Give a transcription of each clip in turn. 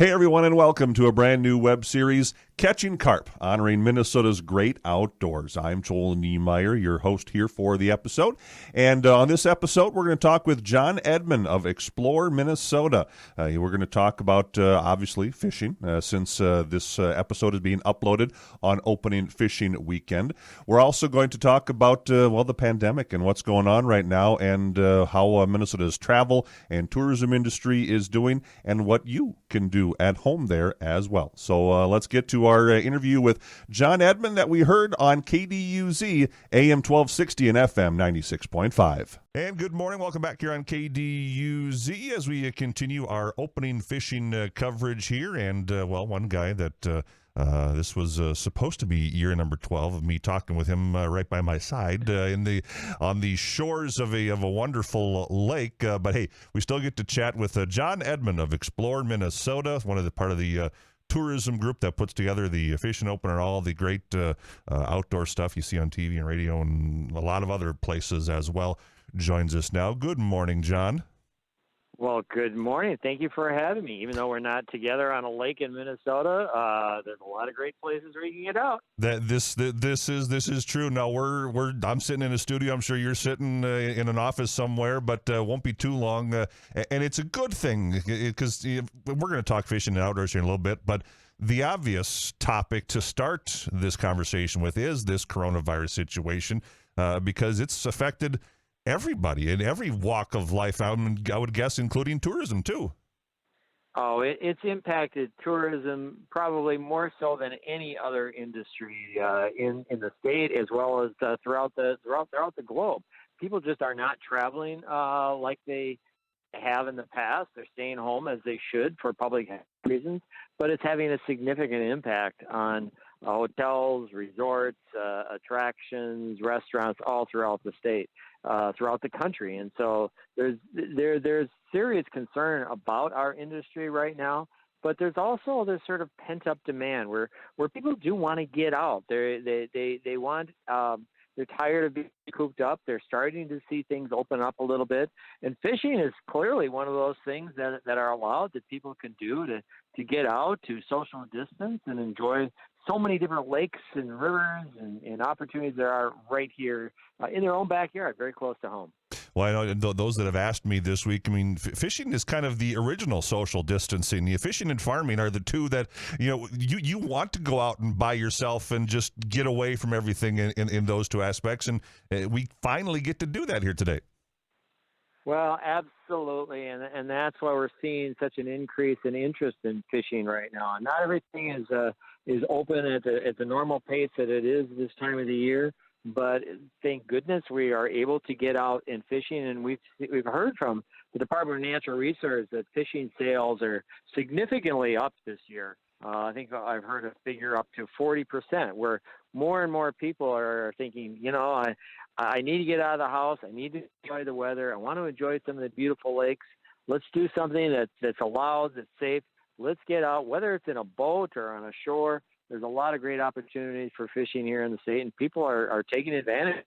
Hey everyone, and welcome to a brand new web series, Catchin KARP, honoring Minnesota's great outdoors. I'm Joel Niemeyer, your host here for the episode. And on this episode, we're going to talk with John Edman of Explore Minnesota. We're going to talk about, obviously, fishing, since this episode is being uploaded on opening fishing weekend. We're also going to talk about, the pandemic and what's going on right now, and how Minnesota's travel and tourism industry is doing, and what you can do at home there as well. So let's get to our interview with John Edman that we heard on KDUZ, AM 1260 and FM 96.5. And good morning. Welcome back here on KDUZ as we continue our opening fishing coverage here. And, one guy that this was supposed to be year number 12 of me talking with him right by my side on the shores of a wonderful lake. But hey, we still get to chat with John Edman of Explore Minnesota, part of the tourism group that puts together the fishing opener, all the great outdoor stuff you see on TV and radio and a lot of other places as well. Joins us now. Good morning, John. Well, good morning. Thank you for having me. Even though we're not together on a lake in Minnesota, there's a lot of great places where you can get out. This is true. Now I'm sitting in a studio. I'm sure you're sitting in an office somewhere, but won't be too long. And it's a good thing because we're going to talk fishing and outdoors here in a little bit. But the obvious topic to start this conversation with is this coronavirus situation because it's affected everybody in every walk of life, I would guess, including tourism, too. Oh, it's impacted tourism probably more so than any other industry in the state, as well as throughout the globe. People just are not traveling like they have in the past. They're staying home as they should for public reasons, but it's having a significant impact on hotels, resorts, attractions, restaurants, all throughout the state. Throughout the country. And so there's serious concern about our industry right now, but there's also this sort of pent-up demand where people do want to get out. They want, they're tired of being cooped up. They're starting to see things open up a little bit. And fishing is clearly one of those things that are allowed that people can do to get out, to social distance and enjoy so many different lakes and rivers and opportunities there are right here in their own backyard, very close to home. Well, I know those that have asked me this week, I mean, fishing is kind of the original social distancing. Fishing and farming are the two that, you want to go out and by yourself and just get away from everything in those two aspects. And we finally get to do that here today. Well, absolutely, and that's why we're seeing such an increase in interest in fishing right now. Not everything is open at the normal pace that it is this time of the year, but thank goodness we are able to get out and fishing. And we've heard from the Department of Natural Resources that fishing sales are significantly up this year. I think I've heard a figure up to 40%, where more and more people are thinking, I need to get out of the house. I need to enjoy the weather. I want to enjoy some of the beautiful lakes. Let's do something that's allowed, that's safe. Let's get out, whether it's in a boat or on a shore. There's a lot of great opportunities for fishing here in the state, and people are taking advantage.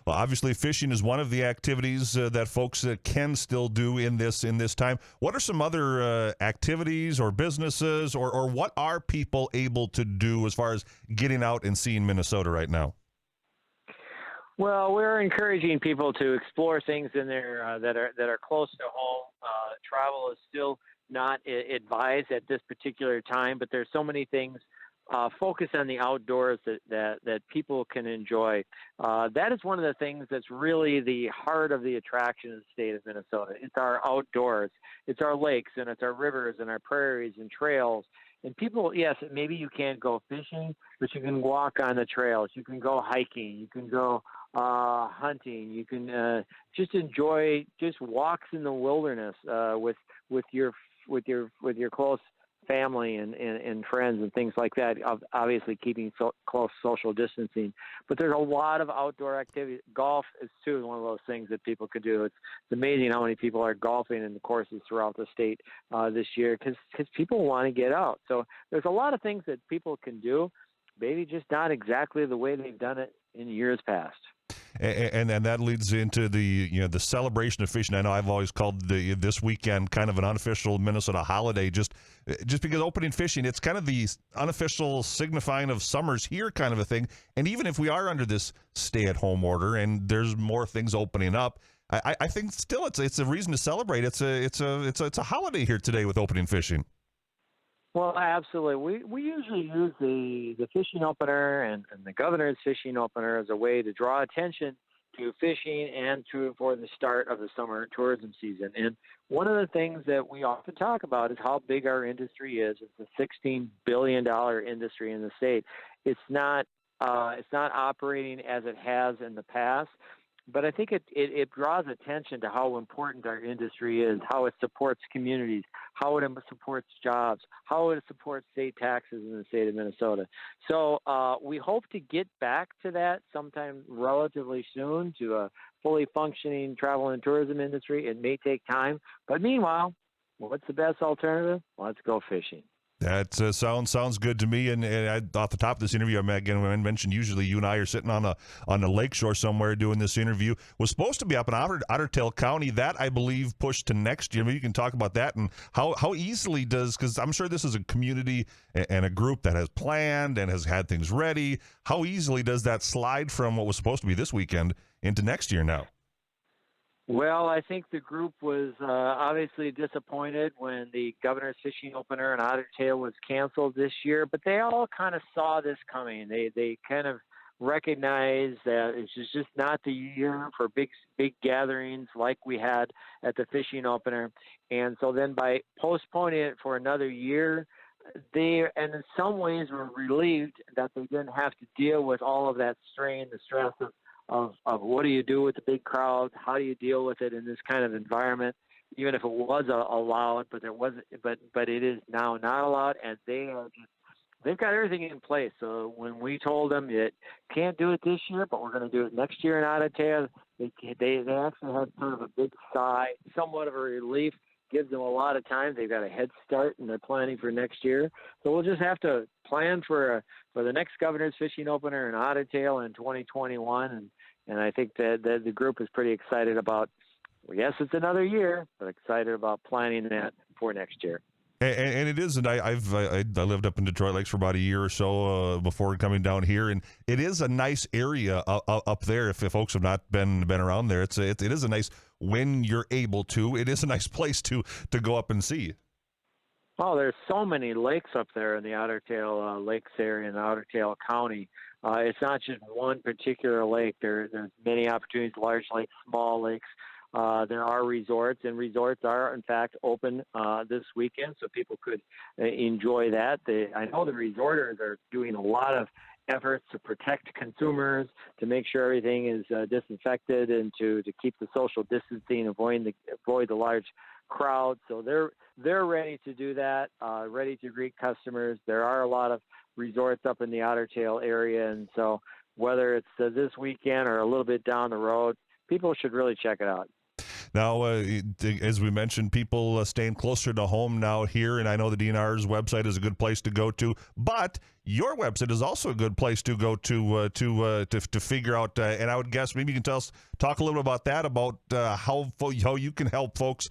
Well, obviously, fishing is one of the activities that folks can still do in this time. What are some other activities or businesses, or what are people able to do as far as getting out and seeing Minnesota right now? Well, we're encouraging people to explore things in there that are close to home. Travel is still not advised at this particular time, but there's so many things. Focus on the outdoors that people can enjoy. That is one of the things that's really the heart of the attraction of the state of Minnesota. It's our outdoors. It's our lakes, and it's our rivers and our prairies and trails. And people, yes, maybe you can't go fishing, but you can walk on the trails. You can go hiking. You can go hunting. You can just enjoy just walks in the wilderness with your close family and friends and things like that, obviously keeping close social distancing. But there's a lot of outdoor activity. Golf is, too, one of those things that people could do. It's amazing how many people are golfing in the courses throughout the state this year because people want to get out. So there's a lot of things that people can do, maybe just not exactly the way they've done it in years past. And that leads into the celebration of fishing. I know I've always called this weekend kind of an unofficial Minnesota holiday, just because opening fishing, it's kind of the unofficial signifying of summer's here kind of a thing. And even if we are under this stay-at-home order and there's more things opening up, I think still it's a reason to celebrate. It's a holiday here today with opening fishing. Well, absolutely. We usually use the fishing opener and the governor's fishing opener as a way to draw attention to fishing and for the start of the summer tourism season. And one of the things that we often talk about is how big our industry is. It's a $16 billion industry in the state. It's not operating as it has in the past. But I think it draws attention to how important our industry is, how it supports communities, how it supports jobs, how it supports state taxes in the state of Minnesota. So we hope to get back to that sometime relatively soon, to a fully functioning travel and tourism industry. It may take time. But meanwhile, what's the best alternative? Let's go fishing. That sounds good to me. And off the top of this interview, again, I mentioned usually you and I are sitting on the lakeshore somewhere doing this interview. Was supposed to be up in Otter Tail County. That, I believe, pushed to next year. Maybe you can talk about that and how easily does, because I'm sure this is a community and a group that has planned and has had things ready. How easily does that slide from what was supposed to be this weekend into next year now? Well, I think the group was obviously disappointed when the governor's fishing opener in Otter Tail was canceled this year, but they all kind of saw this coming. They kind of recognized that it's just not the year for big gatherings like we had at the fishing opener. And so then by postponing it for another year, they, and in some ways, were relieved that they didn't have to deal with all of that strain, the stress of what do you do with the big crowd? How do you deal with it in this kind of environment? Even if it was allowed, but there wasn't, but it is now not allowed, and they've got everything in place. So when we told them it can't do it this year, but we're going to do it next year in Otter Tail, they actually had sort of a big sigh, somewhat of a relief. Gives them a lot of time. They've got a head start, and they're planning for next year. So we'll just have to plan for the next governor's fishing opener in Otter Tail in 2021, and I think that the group is pretty excited about. Well, yes, it's another year, but excited about planning that for next year. And it is, and I lived up in Detroit Lakes for about a year or so before coming down here, and it is a nice area up there. If folks have not been around there, it is a nice, when you're able to. It is a nice place to go up and see. Oh, there's so many lakes up there in the Otter Tail Lakes area in Otter Tail County. It's not just one particular lake. There's many opportunities, large lakes, small lakes. There are resorts, and resorts are, in fact, open this weekend, so people could enjoy that. I know the resorters are doing a lot of efforts to protect consumers, to make sure everything is disinfected, and to keep the social distancing, avoid the large crowd. So they're ready to do that, ready to greet customers. There are a lot of resorts up in the Otter Tail area, and so whether it's this weekend or a little bit down the road, people should really check it out. Now, as we mentioned, people staying closer to home now here, and I know the DNR's website is a good place to go to, but your website is also a good place to go to figure out, and I would guess maybe you can talk a little bit about that, about how you can help folks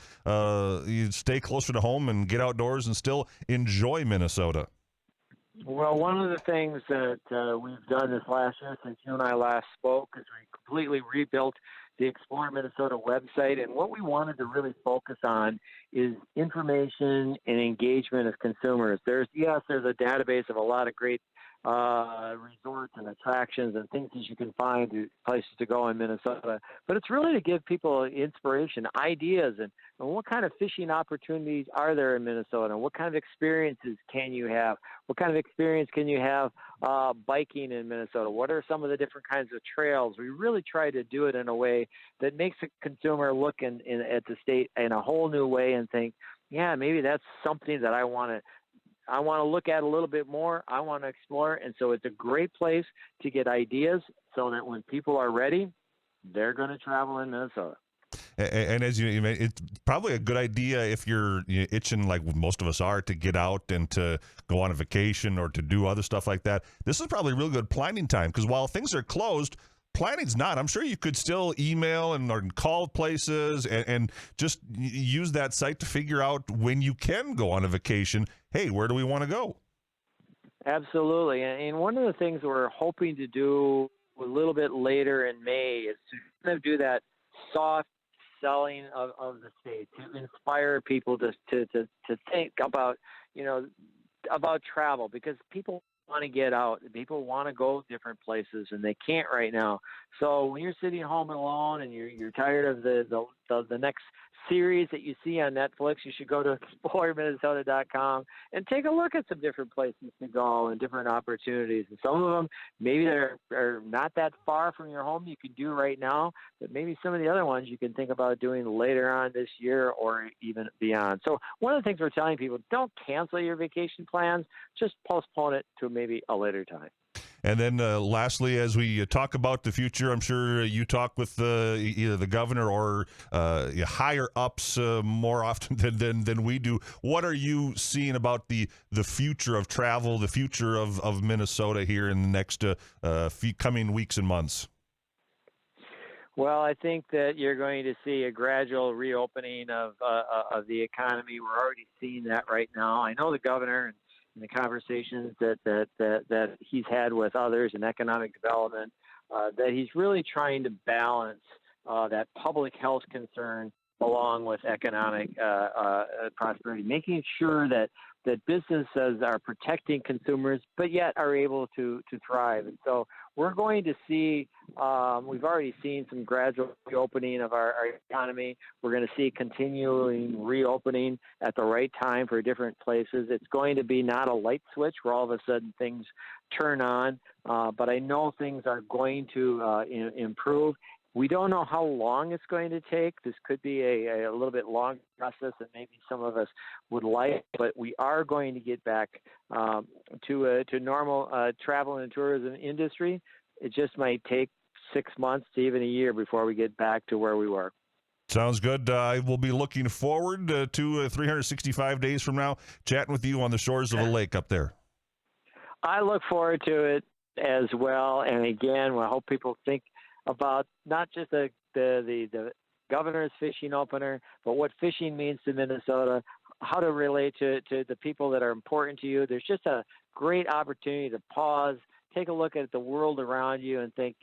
stay closer to home and get outdoors and still enjoy Minnesota. Well, one of the things that we've done this last year since you and I last spoke is we completely rebuilt the Explore Minnesota website. And what we wanted to really focus on is information and engagement of consumers. There's a database of a lot of great resorts and attractions and things that you can find, places to go in Minnesota. But it's really to give people inspiration, ideas, and what kind of fishing opportunities are there in Minnesota, and what kind of experiences can you have? What kind of experience can you have biking in Minnesota? What are some of the different kinds of trails? We really try to do it in a way that makes a consumer look at the state in a whole new way and think, yeah, maybe that's something that I want to look at a little bit more. I want to explore. And so it's a great place to get ideas so that when people are ready, they're going to travel in Minnesota. And as you mentioned, it's probably a good idea if you're itching, like most of us are, to get out and to go on a vacation or to do other stuff like that. This is probably a real good planning time, because while things are closed, planning's not. I'm sure you could still email and or call places and just use that site to figure out when you can go on a vacation. Hey, where do we want to go? Absolutely. And one of the things we're hoping to do a little bit later in May is to kind of do that soft selling of the state to inspire people to think about, about travel, because people want to get out. People want to go different places and they can't right now. So when you're sitting home alone and you're tired of the next series that you see on Netflix, you should go to exploreminnesota.com and take a look at some different places to go and different opportunities. And some of them, maybe they're not that far from your home you can do right now, but maybe some of the other ones you can think about doing later on this year or even beyond. So one of the things we're telling people, don't cancel your vacation plans, just postpone it to maybe a later time. And then lastly, as we talk about the future, I'm sure you talk with either the governor or higher ups more often than we do. What are you seeing about the future of travel, the future of Minnesota here in the next few coming weeks and months? Well, I think that you're going to see a gradual reopening of the economy. We're already seeing that right now. I know the governor and the conversations that he's had with others in economic development, that he's really trying to balance that public health concern along with economic prosperity, making sure that businesses are protecting consumers, but yet are able to thrive. And so we're going to see, we've already seen some gradual reopening of our economy. We're going to see continuing reopening at the right time for different places. It's going to be not a light switch where all of a sudden things turn on, but I know things are going to improve. We don't know how long it's going to take. This could be a little bit long process that maybe some of us would like, but we are going to get back to normal travel and tourism industry. It just might take 6 months to even a year before we get back to where we were. Sounds good. I will be looking forward to 365 days from now chatting with you on the shores of a lake up there. I look forward to it as well. And again, I hope people think about not just the governor's fishing opener, but what fishing means to Minnesota, how to relate to the people that are important to you. There's just a great opportunity to pause, take a look at the world around you and think,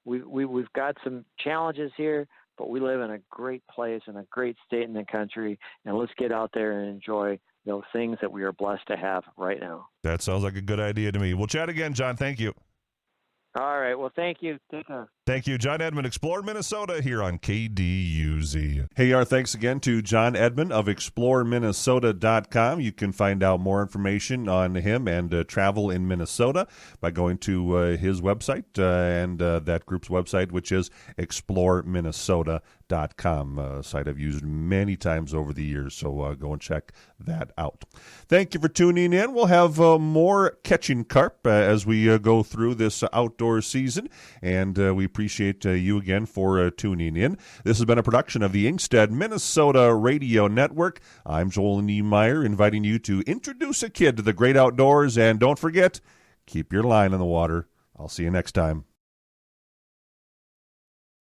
we've got some challenges here, but we live in a great place and a great state in the country, and let's get out there and enjoy those things that we are blessed to have right now. That sounds like a good idea to me. We'll chat again, John. Thank you. All right. Well, thank you. Take care. Thank you, John Edman, Explore Minnesota, here on KDUZ. Hey, our thanks again to John Edman of ExploreMinnesota.com. You can find out more information on him and travel in Minnesota by going to his website and that group's website, which is ExploreMinnesota.com, a site I've used many times over the years, so go and check that out. Thank you for tuning in. We'll have more Catchin KARP as we go through this outdoor season, and we appreciate you again for tuning in. This has been a production of the Ingstad, Minnesota Radio Network. I'm Joel Niemeyer, inviting you to introduce a kid to the great outdoors, and don't forget, keep your line in the water. I'll see you next time.